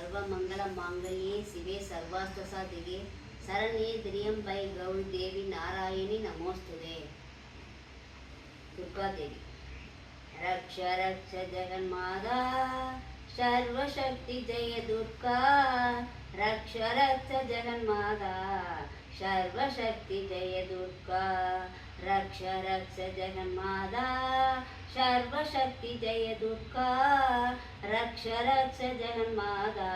सर्वमङ्गलमाङ्गल्ये शिवे सर्वार्थसाधिके शरण्ये त्र्यम्बके गौरी देवी नारायणी नमोस्तुते। दुर्गा देवी रक्ष रक्ष जगन्माता सर्वशक्ति जय दुर्गा रक्ष रक्ष जगन्माता सर्वशक्ति जय दुर्गा रक्ष रक्ष जगन्माता सर्वशक्ति जय दुर्गा रक्ष रक्ष जगन्माता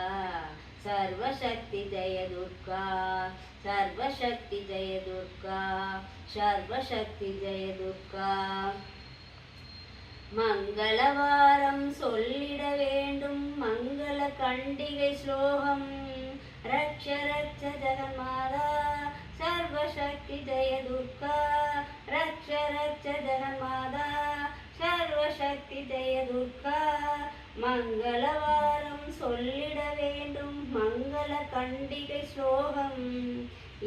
सर्वशक्ति जय दुर्गा सर्वशक्ति जय दुर्गा सर्वशक्ति जय दुर्गा। மங்களவாரம் சொல்லிட வேண்டும் மங்கள கண்டிகை ஸ்லோகம் ரக்ஷ ரக்ஷ ஜெகன்மாதா சர்வசக்தி ஜெய துர்கா ரக்ஷ ரக்ஷ ஜெகன்மாதா சர்வசக்தி ஜெய துர்கா। மங்களவாரம் சொல்லிட வேண்டும் மங்கள கண்டிகை ஸ்லோகம்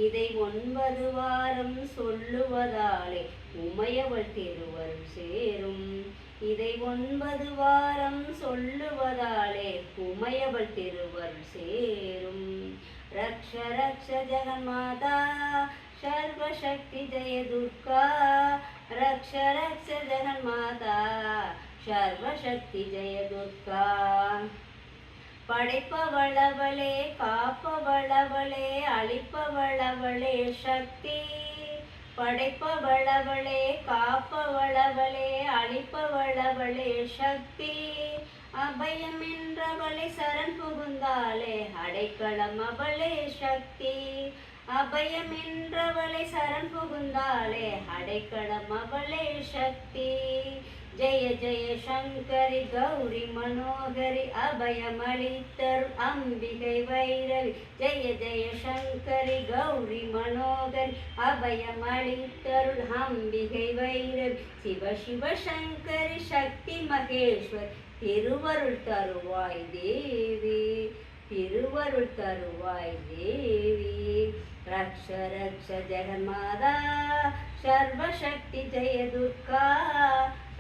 இதை 9 வாரம் சொல்லுவதாலே உமையவள் திருவருள் சேரும் இதை 9 வாரம் சொல்லுவதாலே உமையவள் திருவருள் சேரும்। ரக்ஷ ரக்ஷ ஜெகன்மாதா சர்வசக்தி ஜெய துர்கா ரக்ஷ ரக்ஷ ஜெகன்மாதா சர்வசக்தி ஜெய துர்கா। படைப்பவளவளே காப்பவளவளே அழிப்பவளவளே சக்தி படைப்பவளவளே காப்பவளவளே அழிப்பவளவளே சக்தி அபயம் என்றவளை சரண் புகுந்தாலே அடைக்கலம் அவளே சக்தி அபயம் என்றவளை சரண் புகுந்தாலே அடைக்கலம் அவளே சக்தி। ஜெய ஜெய சங்கரி கௌரி மனோகரி அபயமளித்தருள் அம்பிகை வைரவி ஜெய ஜெய சங்கரி கௌரி மனோகரி அபயமளித்தருள் அம்பிகை வைரவி சிவ சிவ சங்கரி சக்தி மகேஸ்வர் திருவருள் தருவாய் தேவி திருவருள் தருவாய் தேவி। ரக்ஷ ரக்ஷ ஜெகன்மாதா சர்வசக்தி ஜெய துர்கா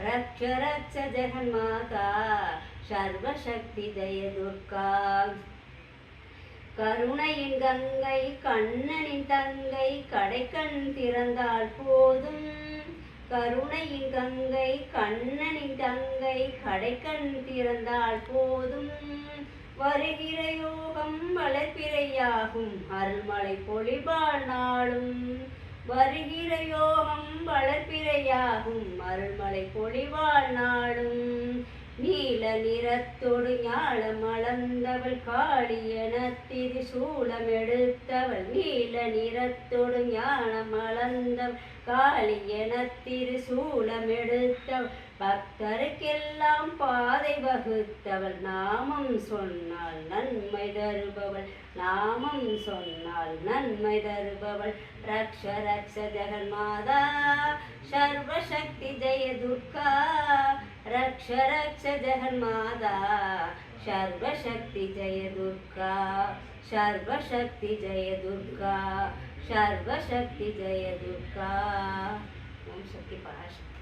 ரக்ஷ ரக்ஷ ஜெகன்மாதா சர்வசக்தி ஜெய துர்கா। கருணையின் கங்கை கண்ணனின் தங்கை கடைக்கண் திறந்தால் போதும் கருணையின் கங்கை கண்ணனின் தங்கை கடைக்கண் திறந்தால் போதும் வருகிற யோகம் வளர்பிறையாகும் அருள்மலை பொழிபால் நாளும் வருகிற யோகம் வளர்பிறையாகும் அருள்மலை பொழிவாள் நாளும் நீல நிறத்தோடு ஞாலம் அளந்தவள் காளியன திரிசூலம் எடுத்தவள் நீல நிறத்தோடு ஞானம் அளந்தவள் காளியன திரிசூலம் எடுத்தவள் பக்தருக்கெல்லாம் பாதை வகுத்தவள் நாமம் சொன்னால் நன்மை தருபவள் நாமம் சொன்னால் நன்மை தருபவள்। ரக்ஷ ரக்ஷ ஜெகன்மாதா சர்வசக்தி ஜெய துர்கா ரக்ஷ ரக்ஷ ஜெகன்மாதா சர்வசக்தி ஜெய துர்கா சர்வசக்தி ஜெய துர்கா சர்வசக்தி ஜெய துர்கா। ஓம் சக்தி பராசக்தி।